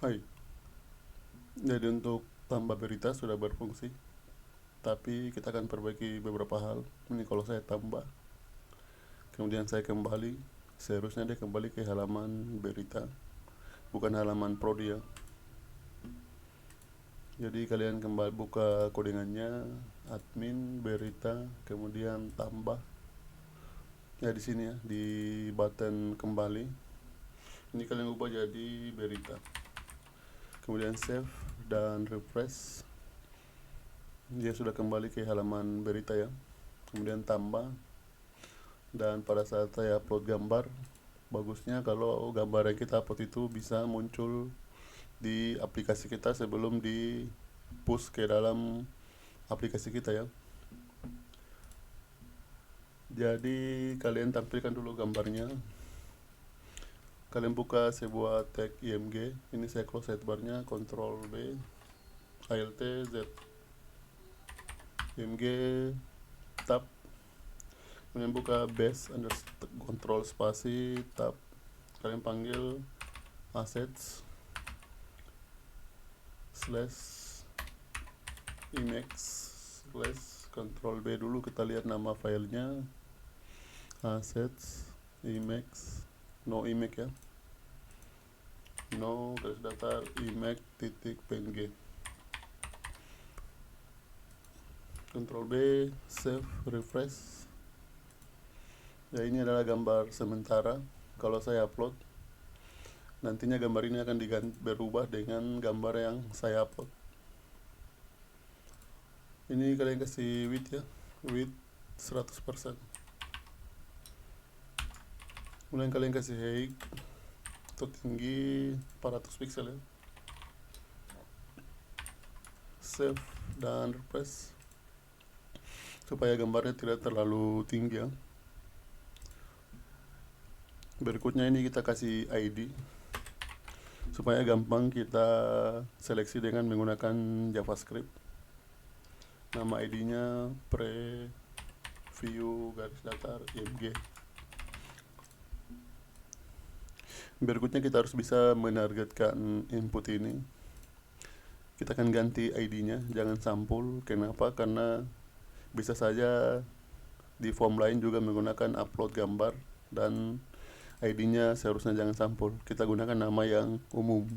Hai, jadi untuk tambah berita sudah berfungsi, tapi kita akan perbaiki beberapa hal. Ini kalau saya tambah, kemudian saya kembali, seharusnya dia kembali ke halaman berita, bukan halaman prodi ya. Jadi kalian kembali buka codingannya, admin, berita, kemudian tambah. Ya di sini ya, di button kembali. Ini kalian ubah jadi berita. Kemudian save dan refresh. Dia sudah kembali ke halaman berita ya. Kemudian tambah, dan pada saat saya upload gambar, bagusnya kalau gambar yang kita upload itu bisa muncul di aplikasi kita sebelum di push ke dalam aplikasi kita ya. Jadi kalian tampilkan dulu gambarnya, kalian buka sebuah tag img. Ini saya close sidebarnya, Ctrl B, Alt Z, img, tab, kemudian buka base Ctrl spasi tab, kalian panggil assets slash image slash Ctrl B dulu, kita lihat nama filenya, assets image, no image ya, no garis datar image titik png. Ctrl B, save, refresh. Ya, ini adalah gambar sementara. Kalau saya upload, nantinya gambar ini akan berubah dengan gambar yang saya upload. Ini kalian kasih width ya, width 100%. Kemudian kalian kasih height atau tinggi 400 pixel ya. Save dan refresh supaya gambarnya tidak terlalu tinggi ya. Berikutnya ini kita kasih ID supaya gampang kita seleksi dengan menggunakan JavaScript. Nama ID-nya preview garis datar img. Berikutnya kita harus bisa menargetkan input ini. Kita akan ganti ID-nya, jangan sampul. Kenapa? Karena bisa saja di form lain juga menggunakan upload gambar dan ID-nya seharusnya jangan sampul. Kita gunakan nama yang umum.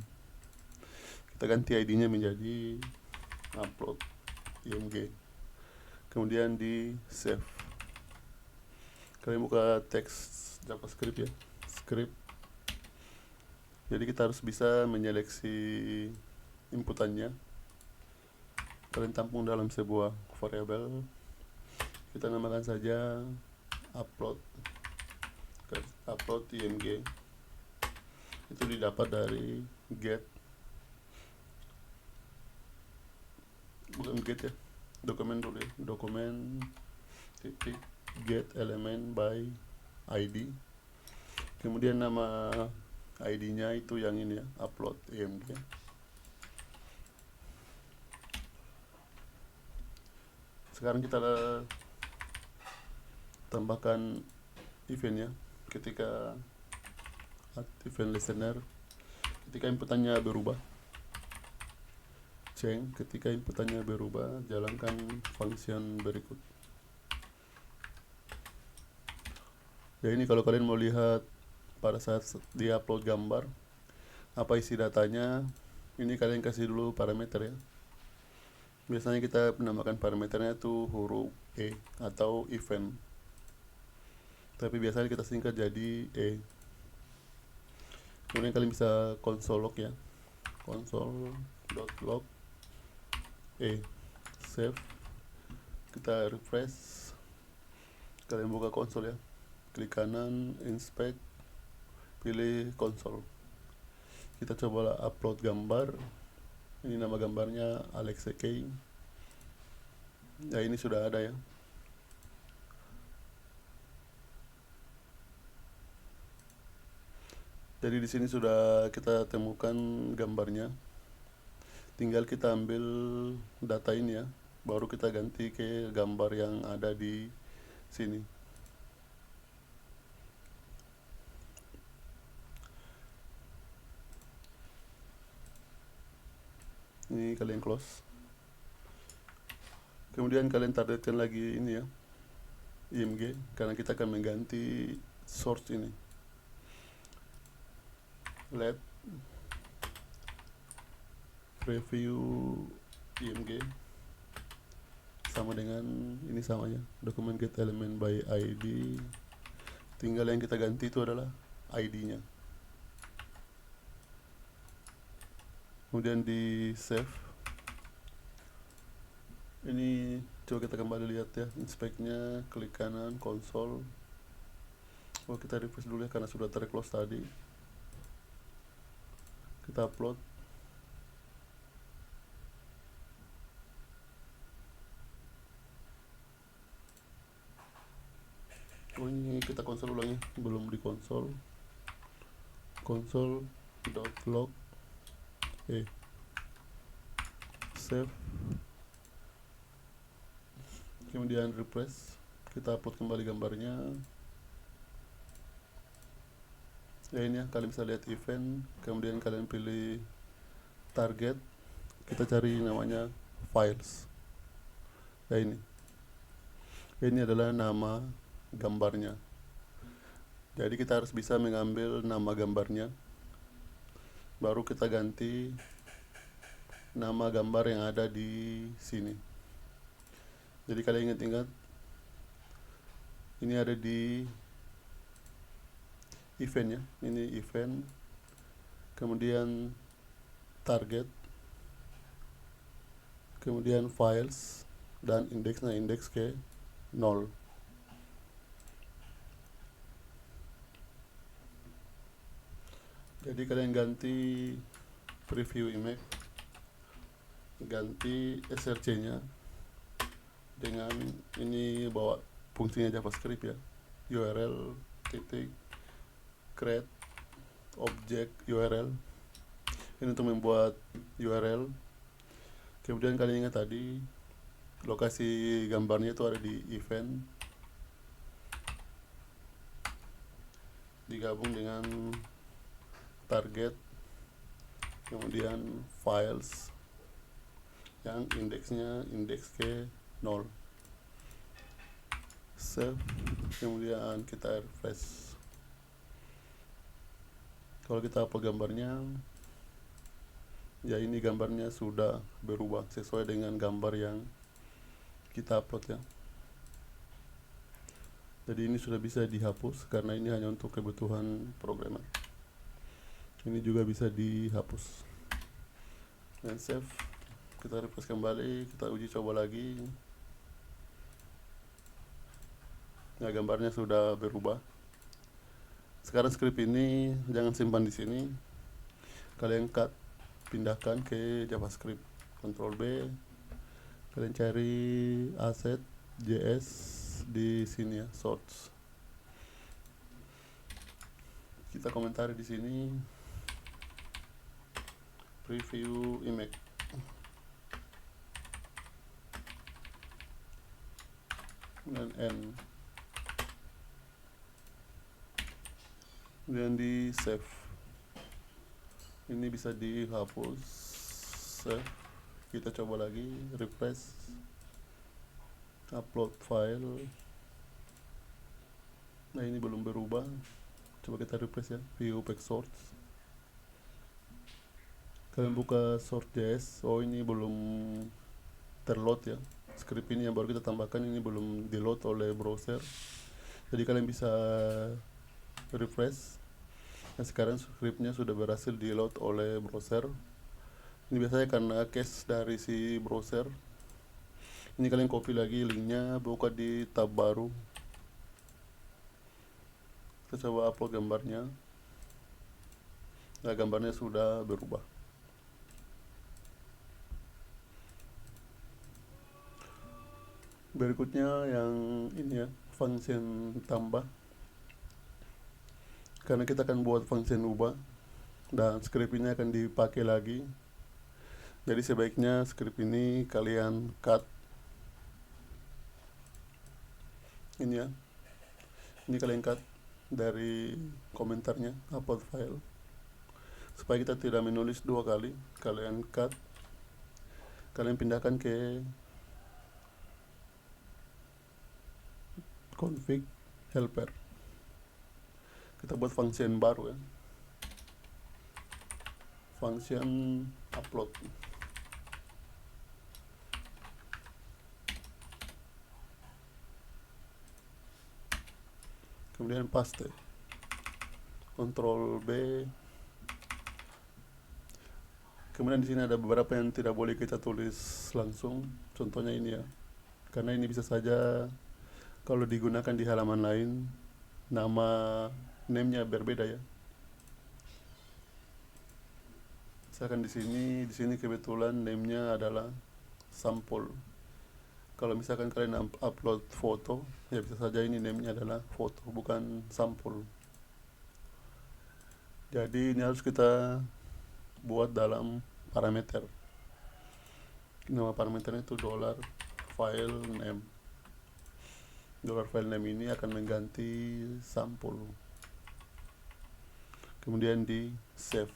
Kita ganti ID-nya menjadi upload img. Kemudian di save. Kalian buka teks JavaScript ya, script. Jadi kita harus bisa menyeleksi inputannya. Kalian tampung dalam sebuah variabel. Kita namakan saja upload img. Itu didapat dari get, bukan get ya, dokumen dulu ya, dokumen titik get element by id. Kemudian nama ID-nya itu yang ini ya, upload img. Sekarang kita tambahkan event ya, ketika event listener, ketika inputannya berubah, change, ketika inputannya berubah, jalankan function berikut. Ya, ini kalau kalian mau lihat pada saat dia upload gambar apa isi datanya, ini kalian kasih dulu parameter ya. Biasanya kita menambahkan parameternya tuh huruf E atau event, tapi biasanya kita singkat jadi E. Kemudian kalian bisa console log ya, console.log E, save, kita refresh. Kalian buka konsol ya, klik kanan, inspect, pilih konsol. Kita coba upload gambar. Ini nama gambarnya Alex Kay. Ya, ini sudah ada ya. Jadi di sini sudah kita temukan gambarnya. Tinggal kita ambil data ini ya, baru kita ganti ke gambar yang ada di sini. Ini kalian close. Kemudian kalian targetkan lagi ini ya, IMG, karena kita akan mengganti source ini. Let preview IMG sama dengan ini samanya, dokumen get element by ID. Tinggal yang kita ganti itu adalah ID-nya. Kemudian di save. Ini coba kita kembali lihat ya, inspect-nya, klik kanan, console. Oh, kita refresh dulu ya karena sudah terclose tadi. Kita upload. Oh, ini kita konsol ulangi, belum di konsol. Console.log save. Kemudian refresh, kita upload kembali gambarnya ya. Ini ya, kalian bisa lihat event, kemudian kalian pilih target, kita cari namanya files ya. Ini adalah nama gambarnya, jadi kita harus bisa mengambil nama gambarnya, baru kita ganti nama gambar yang ada di sini. Jadi kalian ingat-ingat, ini ada di event ya, ini event, kemudian target, kemudian files, dan indeksnya indeks ke 0. Jadi kalian ganti preview image, ganti src nya dengan ini, bawa fungsinya JavaScript ya, URL titik create object URL, ini untuk membuat URL. Kemudian kalian ingat tadi lokasi gambarnya itu ada di event, digabung dengan target, kemudian files yang indeksnya indeks ke 0. Save, kemudian kita refresh. Kalau kita upload gambarnya ya, ini gambarnya sudah berubah sesuai dengan gambar yang kita upload ya. Jadi ini sudah bisa dihapus karena ini hanya untuk kebutuhan programmer. Ini juga bisa dihapus dan save. Kita refresh kembali, kita uji coba lagi. Nah, gambarnya sudah berubah. Sekarang script ini jangan simpan di sini, kalian cut, pindahkan ke JavaScript. Ctrl B, kalian cari asset JS di sini ya, source. Kita komentari di sini preview image. Dan N. Kemudian di save. Ini bisa dihapus. Save. Kita coba lagi, refresh, upload file. Nah, ini belum berubah. Coba kita refresh ya, view back source. Kalian buka source.js. Oh, ini belum terload ya. Script ini yang baru kita tambahkan, ini belum di load oleh browser. Jadi kalian bisa refresh. Nah, sekarang scriptnya sudah berhasil di load oleh browser. Ini biasanya karena cache dari si browser. Ini kalian copy lagi linknya, buka di tab baru. Kita coba upload gambarnya. Nah, gambarnya sudah berubah. Berikutnya yang ini ya, function tambah. Karena kita akan buat function ubah dan script ini akan dipakai lagi. Jadi sebaiknya script ini kalian cut. Ini ya, ini kalian cut dari komentarnya upload file, supaya kita tidak menulis dua kali. Kalian cut, kalian pindahkan ke config helper. Kita buat function baru ya, function upload. Kemudian paste, Ctrl B. Kemudian di sini ada beberapa yang tidak boleh kita tulis langsung, contohnya ini ya, karena ini bisa saja kalau digunakan di halaman lain nama name-nya berbeda ya. Misalkan di sini kebetulan name-nya adalah sampul. Kalau misalkan kalian upload foto, ya bisa saja ini name-nya adalah foto, bukan sampul. Jadi ini harus kita buat dalam parameter. Nama parameternya itu $filename. $filename ini akan mengganti sampul. Kemudian di save.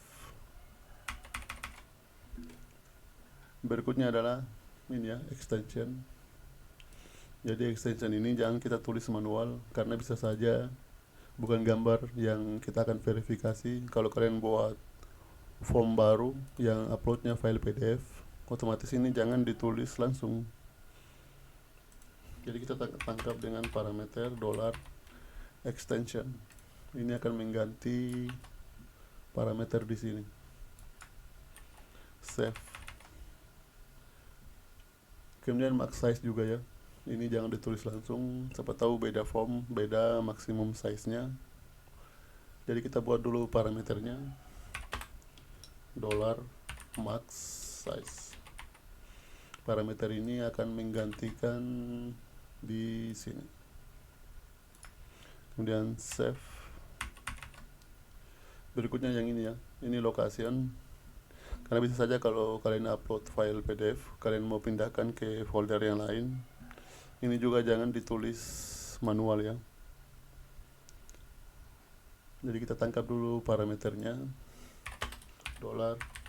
Berikutnya adalah ini ya, extension. Jadi extension ini jangan kita tulis manual, karena bisa saja bukan gambar yang kita akan verifikasi. Kalau kalian buat form baru yang uploadnya file PDF, otomatis ini jangan ditulis langsung. Jadi kita tangkap dengan parameter $extension. Ini akan mengganti parameter di sini. Save. Kemudian max size juga ya. Ini jangan ditulis langsung, siapa tahu beda form, beda maksimum size-nya. Jadi kita buat dulu parameternya $max size. Parameter ini akan menggantikan di sini. Kemudian save. Berikutnya yang ini ya, ini location. Karena bisa saja kalau kalian upload file PDF, kalian mau pindahkan ke folder yang lain, ini juga jangan ditulis manual ya. Jadi kita tangkap dulu parameternya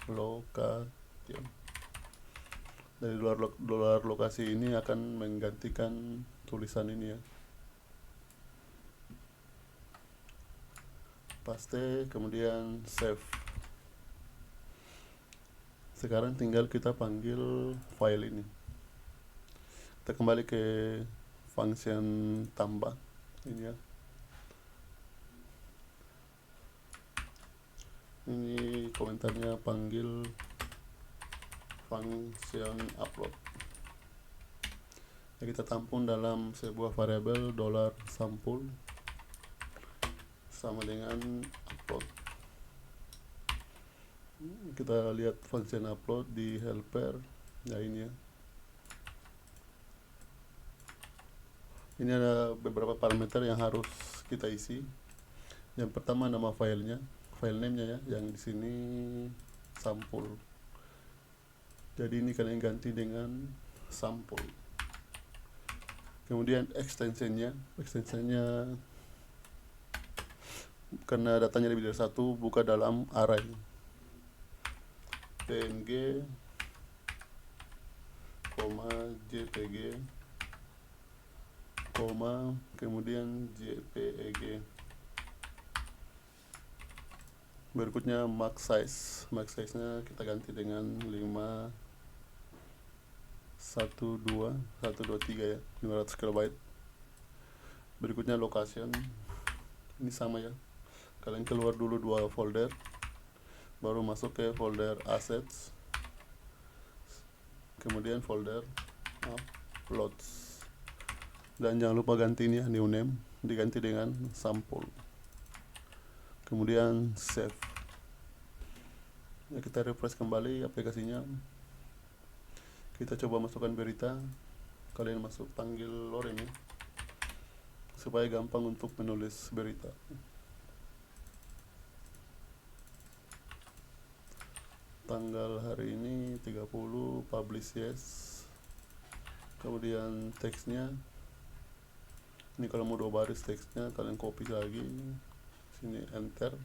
$location. Dari $lokasi ini akan menggantikan tulisan ini ya. Paste, kemudian save. Sekarang tinggal kita panggil file ini. Kita kembali ke function tambah ini ya. Ini komentarnya panggil function upload. Ya, kita tampung dalam sebuah variabel $sampul sama dengan upload. Kita lihat function upload di helper. Ya ini ya. Ini ada beberapa parameter yang harus kita isi. Yang pertama nama filenya, file name-nya ya, yang di sini sampul. Jadi ini kalian ganti dengan sampul. Kemudian extensionnya karena datanya lebih dari satu, buka dalam array. PNG, JPG, kemudian JPEG. Berikutnya max size. Max size-nya kita ganti dengan 123 ya, 500 KB. Berikutnya location. Ini sama ya. Kalian keluar dulu dua folder, baru masuk ke folder assets, kemudian folder uploads, dan jangan lupa ganti ini ya, new name diganti dengan sampul. Kemudian save. Ya, kita refresh kembali aplikasinya. Kita coba masukkan berita. Kalian panggil lorem ya, supaya gampang untuk menulis berita. Tanggal hari ini 30, publish yes. Kemudian teksnya, ini kalau mau 2 baris teksnya, kalian copy lagi sini, enter.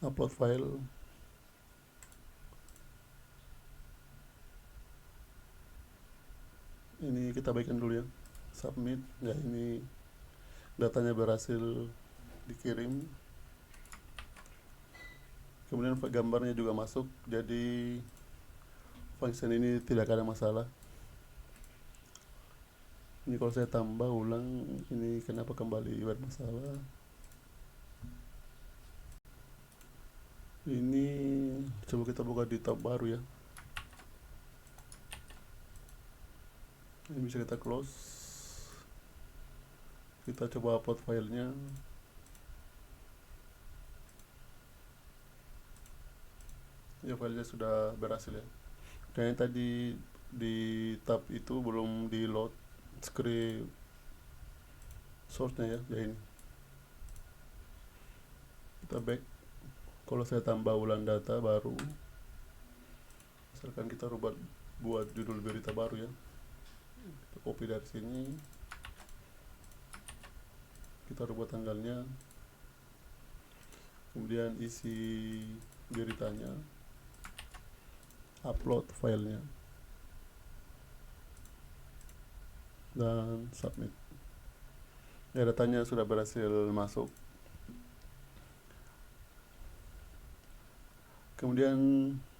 Upload file. kita baikkan dulu ya. Submit. Ya, ini datanya berhasil dikirim. Kemudian gambarnya juga masuk, jadi function ini tidak ada masalah. Ini kalau saya tambah ulang, ini kenapa kembali bermasalah? Ini coba kita buka di tab baru ya. Ini bisa kita close. Kita coba upload filenya. Ya, filenya sudah berhasil ya. Kayaknya tadi di tab itu belum di load script source-nya ya. Ya, ini. Kita back. Kalau saya tambah ulang data baru, misalkan kita buat judul berita baru ya, kita copy dari sini, kita rubah tanggalnya, kemudian isi beritanya, upload filenya, dan submit. Ya, datanya sudah berhasil masuk. Kemudian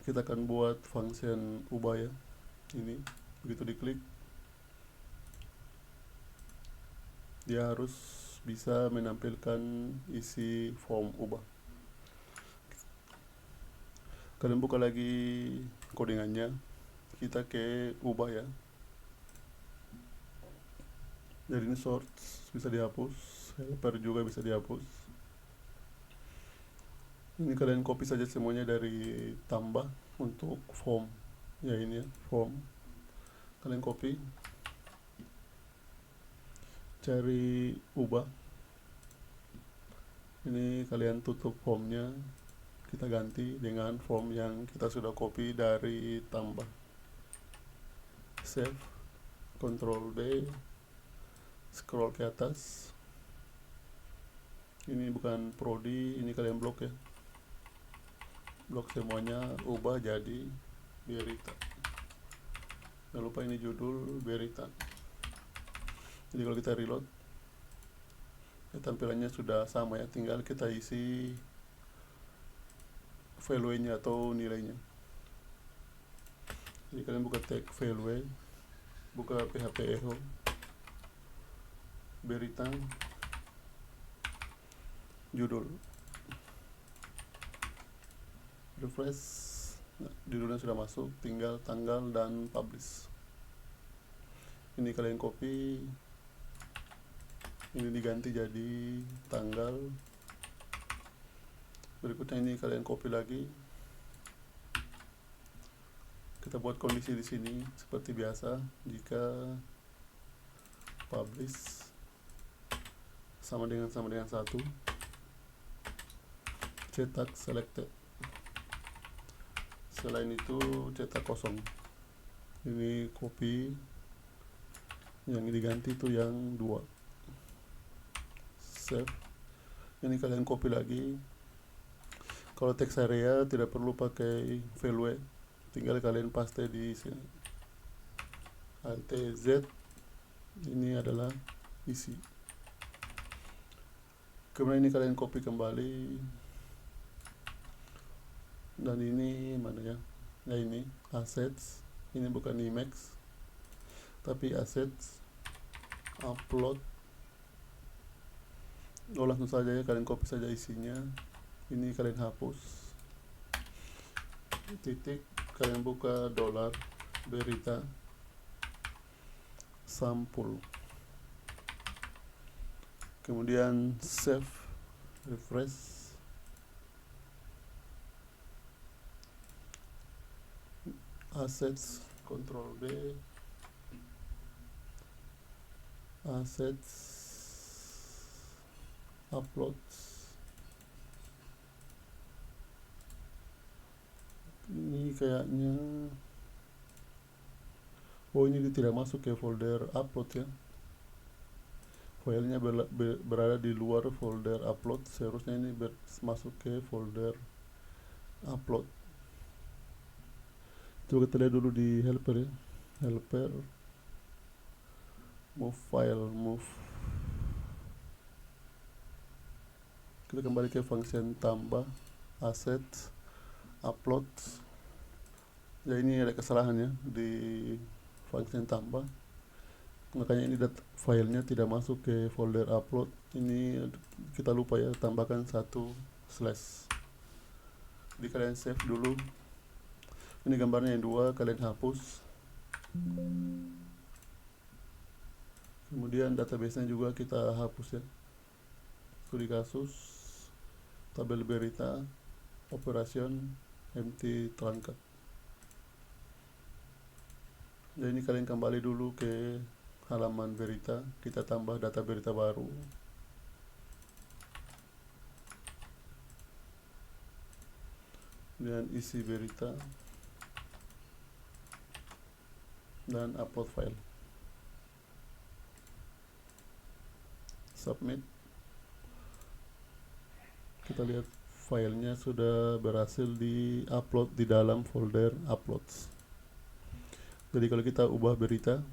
kita akan buat function ubah ya. Ini begitu diklik, dia harus bisa menampilkan isi form ubah. Kalian buka lagi codingannya, kita ke ubah ya. Dari ini source bisa dihapus, helper juga bisa dihapus. Ini kalian copy saja semuanya dari tambah untuk form. Ya, ini ya, form. Kalian copy, cari ubah. Ini kalian tutup formnya, kita ganti dengan form yang kita sudah copy dari tambah. Save, Ctrl B, scroll ke atas. Ini bukan prodi, ini kalian blok ya. Blok semuanya, ubah jadi berita. Jangan lupa ini judul berita. Jadi kalau kita reload, ya, tampilannya sudah sama ya, tinggal kita isi value-nya atau nilainya. Jadi kalian buka tag value, buka PHP echo, berita, judul, refresh. Nah, judulnya sudah masuk, tinggal tanggal dan publish. Ini kalian copy, ini diganti jadi tanggal. Berikutnya ini kalian copy lagi, kita buat kondisi di sini seperti biasa. Jika publish sama dengan 1, cetak selected. Selain itu cetak kosong. Ini copy, yang diganti itu yang 2. Save. Ini kalian copy lagi. Kalau text area tidak perlu pakai value, tinggal kalian paste di sini. Alt Z, ini adalah isi. Kemudian ini kalian copy kembali, dan ini mana ya? Nah, ini assets, ini bukan Emacs tapi assets, upload. Langsung saja ya, kalian copy saja isinya. Ini kalian hapus, titik, kalian buka dolar berita sampul, kemudian save, refresh. Assets, Ctrl B, assets, upload. Ini kayaknya, ini tidak masuk ke folder upload ya. Filenya berada di luar folder upload, seharusnya ini masuk ke folder upload. Coba kita lihat dulu di helper ya. Helper, move file, kita kembali ke function tambah, asset, upload. Ya ini ada kesalahannya di function tambah, makanya ini filenya tidak masuk ke folder upload. Ini kita lupa ya, tambahkan 1 slash. Jadi kalian save dulu. Ini gambarnya yang 2, kalian hapus. Kemudian database-nya juga kita hapus ya. Studi kasus, tabel berita, operation, empty truncat. Jadi ini kalian kembali dulu ke halaman berita, kita tambah data berita baru. Dan isi berita dan upload file. Submit. Kita lihat filenya sudah berhasil di upload di dalam folder uploads. Jadi kalau kita ubah berita,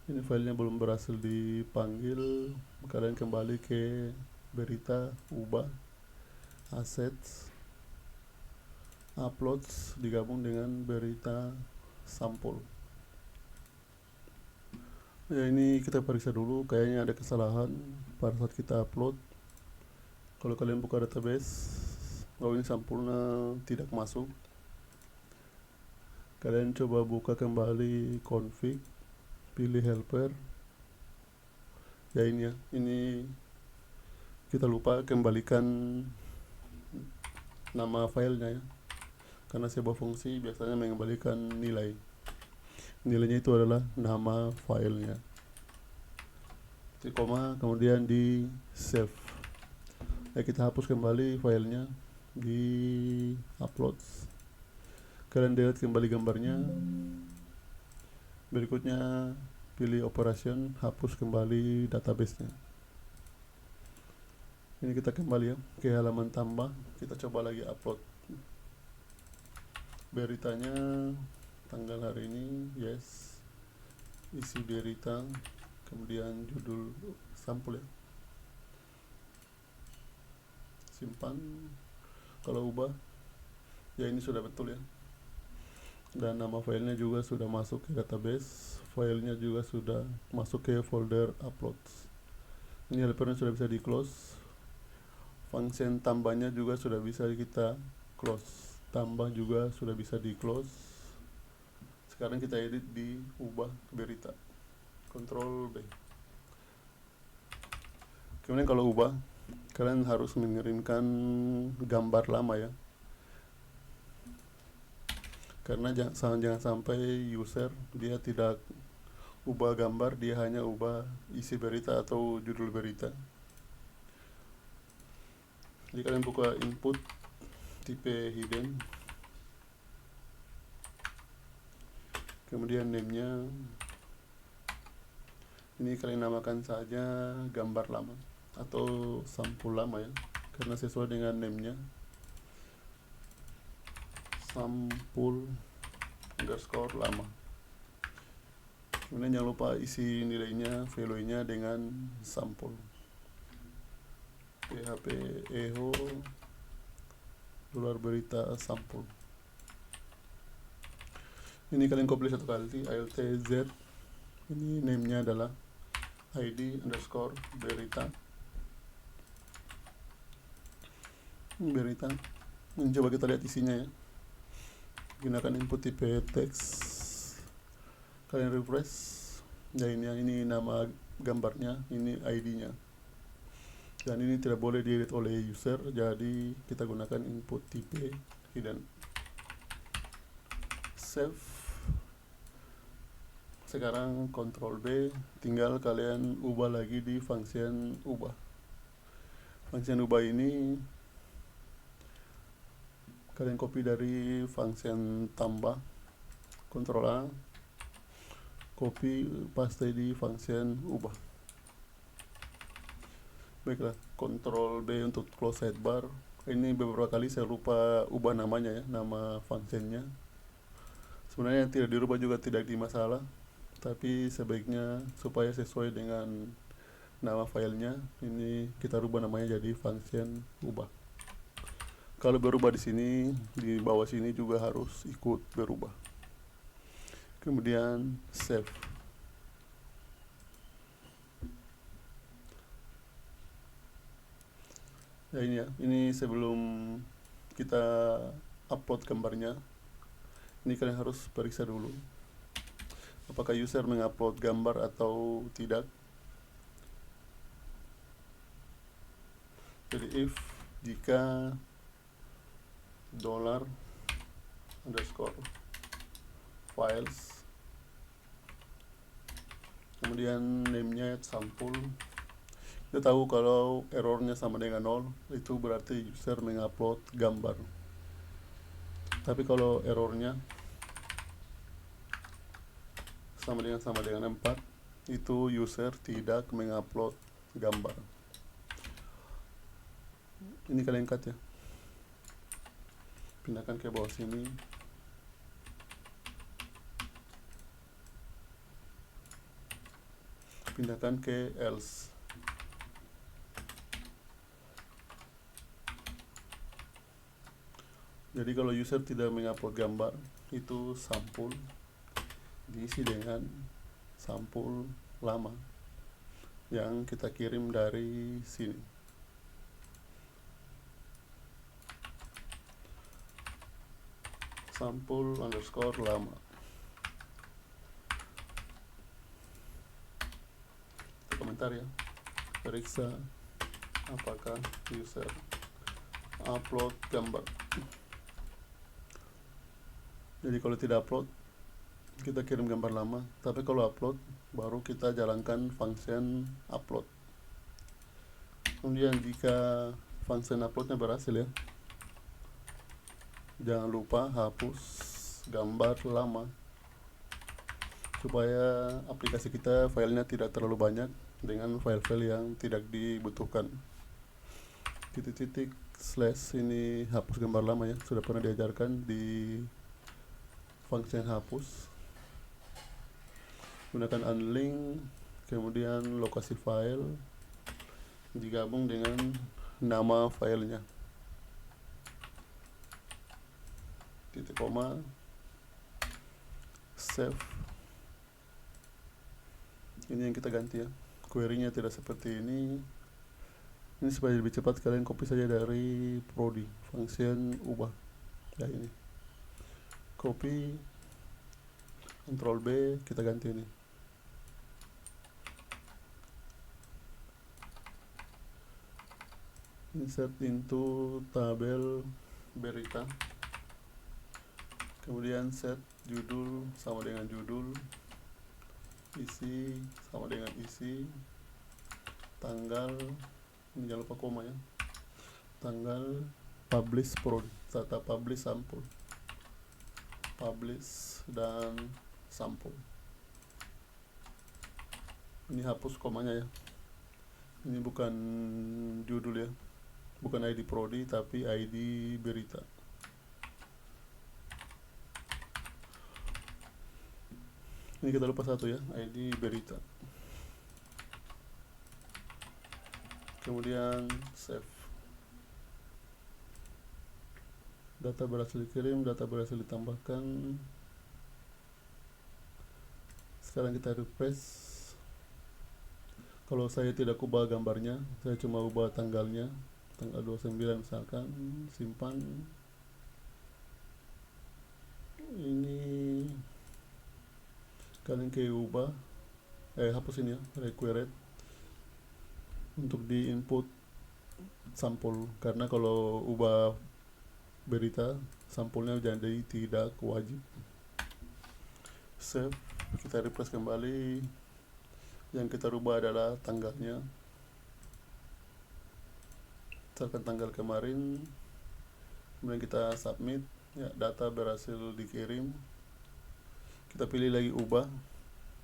ini filenya belum berhasil dipanggil, kalian kembali ke berita, ubah, assets, uploads digabung dengan berita sampul. Ya ini kita periksa dulu, kayaknya ada kesalahan pada saat kita upload. Kalau kalian buka database, ini sampulnya tidak masuk. Kalian coba buka kembali config, pilih helper. Ya ini ya, ini kita lupa kembalikan nama filenya ya, karena sebuah fungsi biasanya mengembalikan nilai. Nilainya itu adalah nama filenya. Koma, kemudian di save. Ya, kita hapus kembali filenya di uploads. Kalian delete kembali gambarnya. Berikutnya pilih operation, hapus kembali database-nya. Ini kita kembali ya ke halaman tambah, kita coba lagi upload beritanya. Tanggal hari ini, yes. Isi berita, kemudian judul sampul ya. Simpan. Kalau ubah, ya ini sudah betul ya. Dan nama filenya juga sudah masuk ke database. Filenya juga sudah masuk ke folder uploads. Ini helpernya sudah bisa di close. Function tambahnya juga sudah bisa kita close. Tambah juga sudah bisa di close. Sekarang kita edit di ubah berita, Ctrl B. Kemudian kalau ubah, kalian harus mengirimkan gambar lama ya, karena jangan sampai user dia tidak ubah gambar, dia hanya ubah isi berita atau judul berita. Jadi kalian buka input, tipe hidden, kemudian name-nya ini kalian namakan saja gambar lama atau sampul lama ya, karena sesuai dengan name-nya, sampul underscore lama. Kemudian jangan lupa isi nilainya, value-nya dengan sampul. PHP echo dolar berita sampul. Ini kalian copy satu kali, alt z. Ini name-nya adalah id underscore berita. Berita. Ini coba kita lihat isinya ya. Gunakan input tipe teks. Kalian refresh. Ya ini nama gambarnya, ini ID-nya. Dan ini tidak boleh di-edit oleh user, jadi kita gunakan input tipe hidden. Save. Sekarang Ctrl B, tinggal kalian ubah lagi di function ubah. Function ubah ini kalian copy dari function tambah, Ctrl A, copy paste di function ubah. Baiklah, Ctrl B untuk close sidebar. Ini beberapa kali saya lupa ubah namanya ya, nama functionnya. Sebenarnya yang tidak dirubah juga tidak di masalah, tapi sebaiknya supaya sesuai dengan nama filenya ini kita rubah namanya jadi function ubah. Kalau berubah di sini, di bawah sini juga harus ikut berubah. Kemudian save. Ya ini ya, ini sebelum kita upload gambarnya, ini kalian harus periksa dulu apakah user mengupload gambar atau tidak. Jadi if jika $_files kemudian name-nya sampul, kita tahu kalau errornya sama dengan 0, itu berarti user mengupload gambar. Tapi kalau errornya sama dengan 4, itu user tidak mengupload gambar. Ini kalian cut ya, pindahkan ke bawah sini. Pindahkan ke else. Jadi kalau user tidak mengupload gambar, itu sampul diisi dengan sampul lama yang kita kirim dari sini. Sampul_lama. Komentar ya, periksa apakah user upload gambar. Jadi kalau tidak upload, kita kirim gambar lama, tapi kalau upload baru kita jalankan function upload. Kemudian jika function uploadnya berhasil ya, jangan lupa hapus gambar lama supaya aplikasi kita filenya tidak terlalu banyak dengan file-file yang tidak dibutuhkan. // ini hapus gambar lama ya, sudah pernah diajarkan di function hapus. Gunakan unlink, kemudian lokasi file digabung dengan nama filenya, titik koma, save. Ini yang kita ganti ya, query-nya tidak seperti ini. Ini supaya lebih cepat, kalian copy saja dari prodi function ubah ya, ini copy, Ctrl B, kita ganti ini. Insert into tabel berita, kemudian set judul sama dengan judul, isi sama dengan isi, tanggal, ini jangan lupa koma ya, tanggal, publish prodi, data publish sampul, publish dan sampul. Ini hapus komanya ya, ini bukan judul ya, bukan ID prodi tapi ID berita. Ini kita lupa satu ya, ID berita. Kemudian save. Data berhasil dikirim, data berhasil ditambahkan. Sekarang kita refresh. Kalau saya tidak ubah gambarnya, saya cuma ubah tanggalnya, tanggal 29 misalkan, simpan. Ini kalian ke ubah, hapus ini ya, required untuk di input sampul, karena kalau ubah berita sampulnya jadi tidak wajib. Save, kita refresh kembali. Yang kita rubah adalah tanggalnya, misalkan tanggal kemarin. Kemudian kita submit ya, data berhasil dikirim. Kita pilih lagi ubah,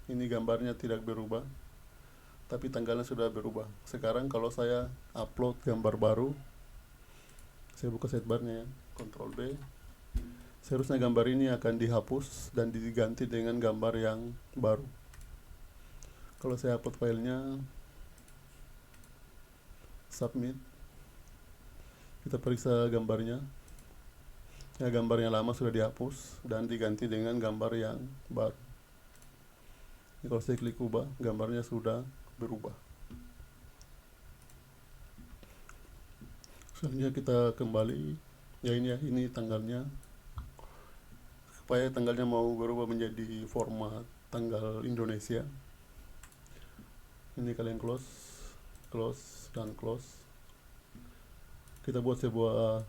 ini gambarnya tidak berubah tapi tanggalnya sudah berubah. Sekarang kalau saya upload gambar baru, saya buka sidebarnya ya, Ctrl B, seharusnya gambar ini akan dihapus dan diganti dengan gambar yang baru. Kalau saya upload filenya, submit, kita periksa gambarnya. Ya, gambar yang lama sudah dihapus dan diganti dengan gambar yang baru. Ini kalau saya klik ubah, gambarnya sudah berubah. Selanjutnya kita kembali, ya ini tanggalnya. Supaya tanggalnya mau berubah menjadi format tanggal Indonesia, ini kalian close dan close. Kita buat sebuah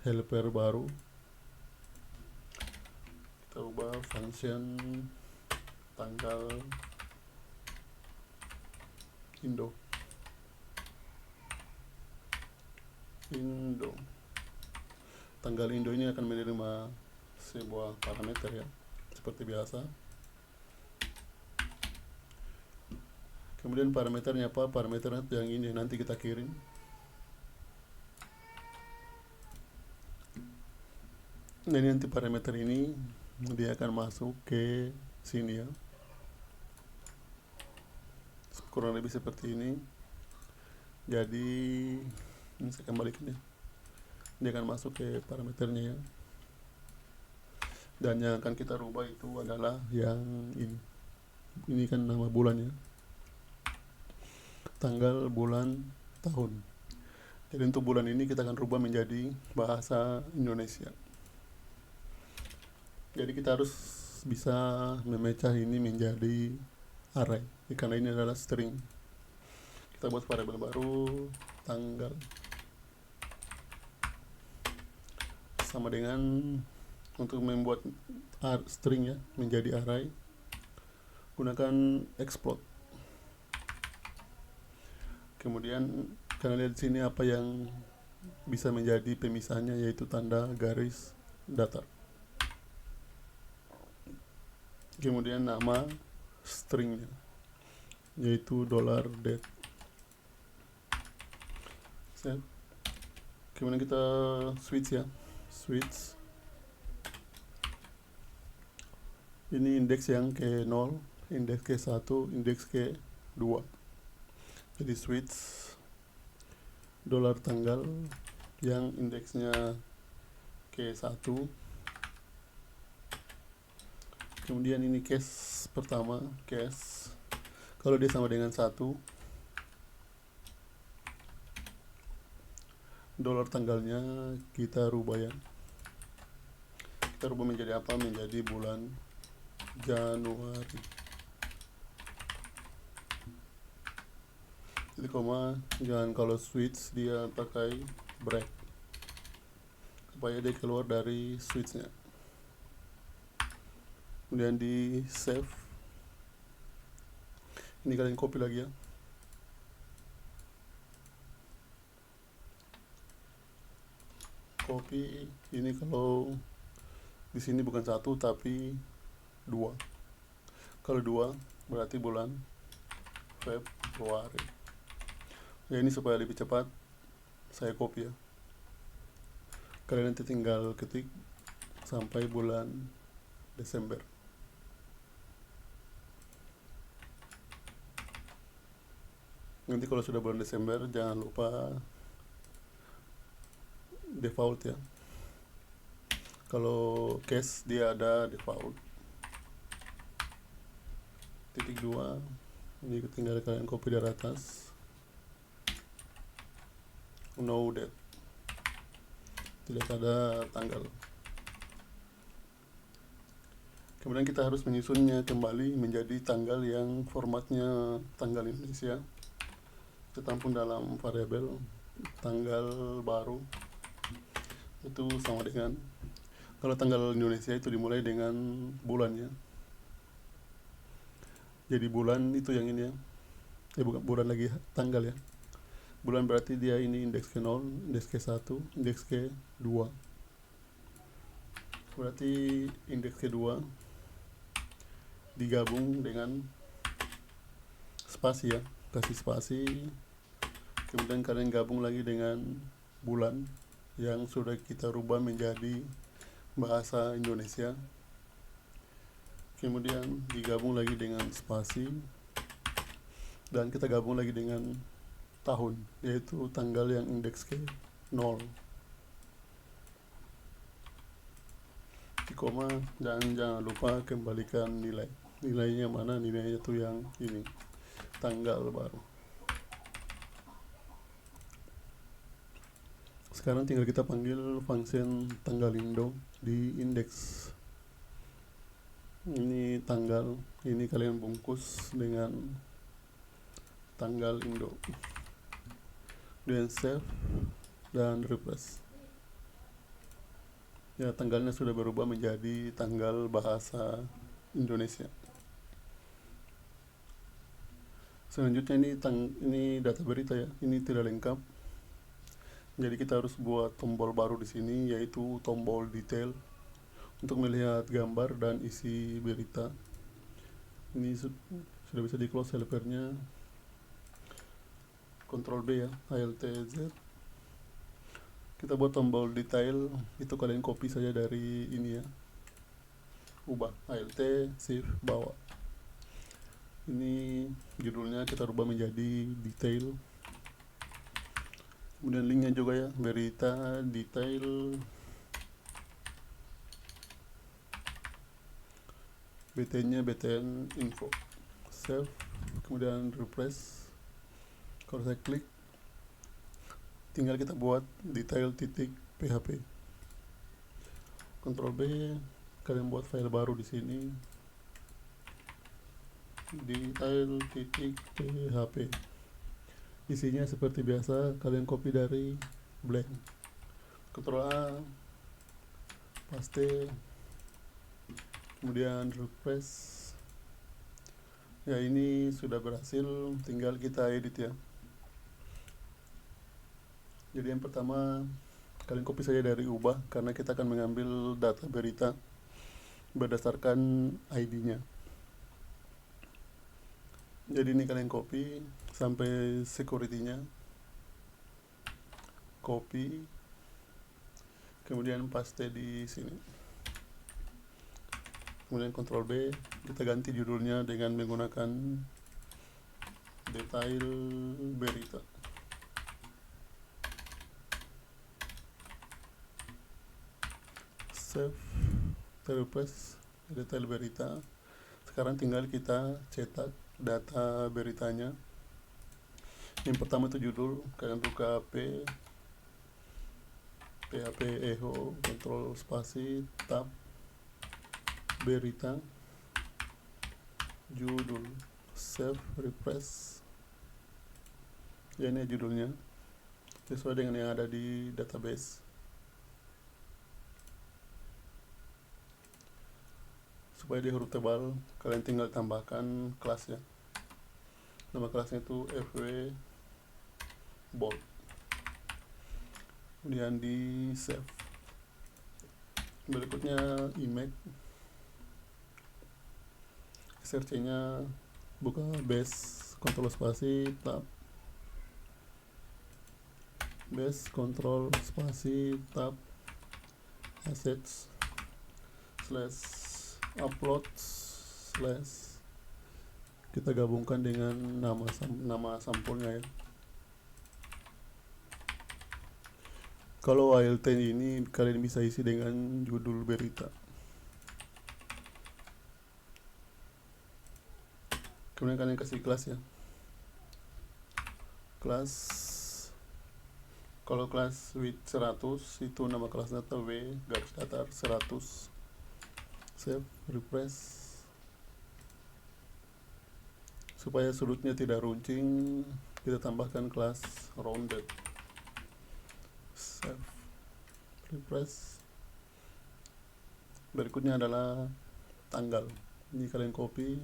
helper baru, kita ubah function tanggal Indo. Tanggal Indo ini akan menerima sebuah parameter ya, seperti biasa. Kemudian parameternya apa? Parameternya yang ini nanti kita kirim. Nah, ini nanti parameter ini dia akan masuk ke sini ya, kurang lebih seperti ini. Jadi ini saya kembalikan ya, dia akan masuk ke parameternya ya. Dan yang akan kita rubah itu adalah yang ini kan nama bulannya, tanggal, bulan, tahun. Jadi untuk bulan ini kita akan rubah menjadi bahasa Indonesia. Jadi kita harus bisa memecah ini menjadi array, karena ini adalah string. Kita buat variabel baru, tanggal, sama dengan untuk membuat string ya menjadi array, gunakan explode. Kemudian karena lihat di sini apa yang bisa menjadi pemisahnya, yaitu tanda garis datar. Kemudian nama stringnya, yaitu $date. Kemudian kita switch ya, switch. Ini indeks yang ke 0, indeks ke 1, indeks ke 2. Jadi switch $tanggal yang indeksnya ke 1. Kemudian ini case pertama, case kalau dia sama dengan 1, $tanggalnya kita rubah ya. Kita rubah menjadi apa? Menjadi bulan Januari. Jadi koma, jangan kalau switch dia pakai break supaya dia keluar dari switchnya. Kemudian di save, ini kalian copy lagi ya, copy. Ini kalau di sini bukan 1 tapi 2. Kalau 2 berarti bulan Februari ya. Ini supaya lebih cepat saya copy ya, kalian nanti tinggal ketik sampai bulan Desember. Nanti kalau sudah bulan Desember jangan lupa default ya. Kalau case dia ada default. Titik 2, ini tinggal kalian copy dari atas, no date, tidak ada tanggal. Kemudian kita harus menyusunnya kembali menjadi tanggal yang formatnya tanggal Indonesia. Kita tampung dalam variabel tanggal baru, itu sama dengan, kalau tanggal Indonesia itu dimulai dengan bulannya. Jadi bulan itu yang ini ya, bukan bulan lagi, tanggal ya. Bulan berarti dia ini indeks ke 0, indeks ke 1, indeks ke 2. Berarti indeks ke 2 digabung dengan spasi ya, kasih spasi. Kemudian kalian gabung lagi dengan bulan yang sudah kita rubah menjadi bahasa Indonesia. Kemudian digabung lagi dengan spasi. dan kita gabung lagi dengan tahun, yaitu tanggal yang indeks ke 0 di koma, dan jangan lupa kembalikan nilainya mana, nilainya tuh yang ini, tanggal baru. Sekarang tinggal kita panggil function tanggal indo di indeks. Ini tanggal, ini kalian bungkus dengan tanggal indo, dan save dan refresh. Ya, tanggalnya sudah berubah menjadi tanggal bahasa Indonesia. Selanjutnya ini data berita ya, ini tidak lengkap. Jadi kita harus buat tombol baru di sini, yaitu tombol detail untuk melihat gambar dan isi berita. Ini sudah bisa di close helpernya. Ctrl B ya, Alt Z. Kita buat tombol detail, itu kalian copy saja dari ini ya, ubah Alt shift bawah. Ini judulnya kita rubah menjadi detail, kemudian linknya juga ya, berita detail, BT-nya BTN info, save, kemudian refresh. Kalau saya klik, tinggal kita buat detail titik php. Ctrl B, kalian buat file baru di sini, detail titik php. Isinya seperti biasa, kalian copy dari blank. Ctrl A, paste, kemudian refresh. Ya, ini sudah berhasil, tinggal kita edit ya. Jadi yang pertama, kalian copy saja dari ubah, karena kita akan mengambil data berita berdasarkan ID-nya. Jadi ini kalian copy sampai security-nya, copy, kemudian paste di sini. Kemudian Ctrl B, kita ganti judulnya dengan menggunakan detail berita. Save, refresh, detail berita. Sekarang tinggal kita cetak data beritanya. Yang pertama itu judul, kalian buka PHP echo, kontrol spasi, tab, berita, judul, save, refresh. Ya, ini judulnya sesuai dengan yang ada di database. Supaya dia huruf tebal, kalian tinggal tambahkan kelasnya. Nama kelasnya itu FW bold. Kemudian di save. Berikutnya image. Search-nya buka base, kontrol spasi, tab. Base, kontrol spasi, tab, assets, slash upload, slash, kita gabungkan dengan nama sampulnya ya. Kalau ALT ini kalian bisa isi dengan judul berita. Kemudian kalian kasih kelas ya, kelas. Kalau kelas width 100, itu nama kelasnya atau W garis datar 100. Save, refresh. Supaya sudutnya tidak runcing, kita tambahkan kelas rounded. Save, refresh. Berikutnya adalah tanggal. Ini kalian copy,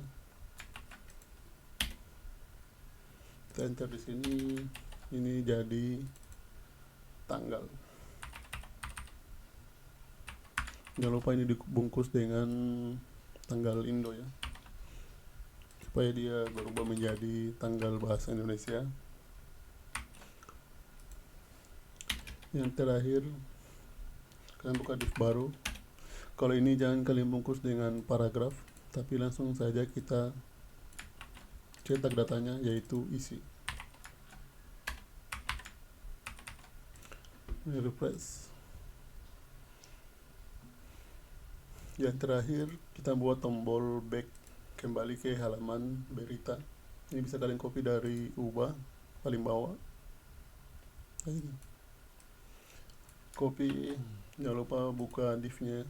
kita enter di sini. Ini jadi tanggal. Jangan lupa ini dibungkus dengan tanggal Indo ya, supaya dia berubah menjadi tanggal bahasa Indonesia. Yang terakhir, kalian buka div baru. Kalau ini jangan kalian bungkus dengan paragraf, tapi langsung saja kita cetak datanya, yaitu isi. Ini refresh. Yang terakhir kita buat tombol back kembali ke halaman berita. Ini bisa kalian copy dari ubah paling bawah. Nah, ini copy, jangan lupa buka div-nya.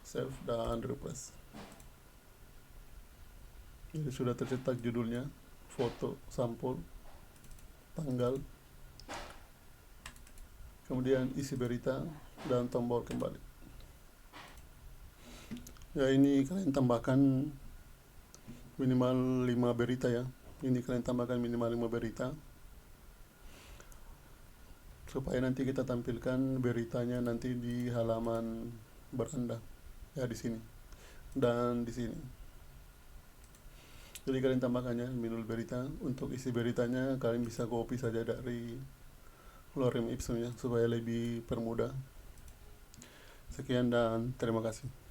Save dan refresh. Jadi sudah tercetak judulnya, foto, sampul, tanggal, kemudian isi berita, dan tombol kembali. Ya, ini kalian tambahkan minimal 5 berita ya. Ini kalian tambahkan minimal 5 berita supaya nanti kita tampilkan beritanya nanti di halaman beranda ya, di sini dan di sini. Jadi kalian tambahkannya minimal berita. Untuk isi beritanya kalian bisa copy saja dari lorem ipsum ya, supaya lebih permudah. Sekian dan terima kasih.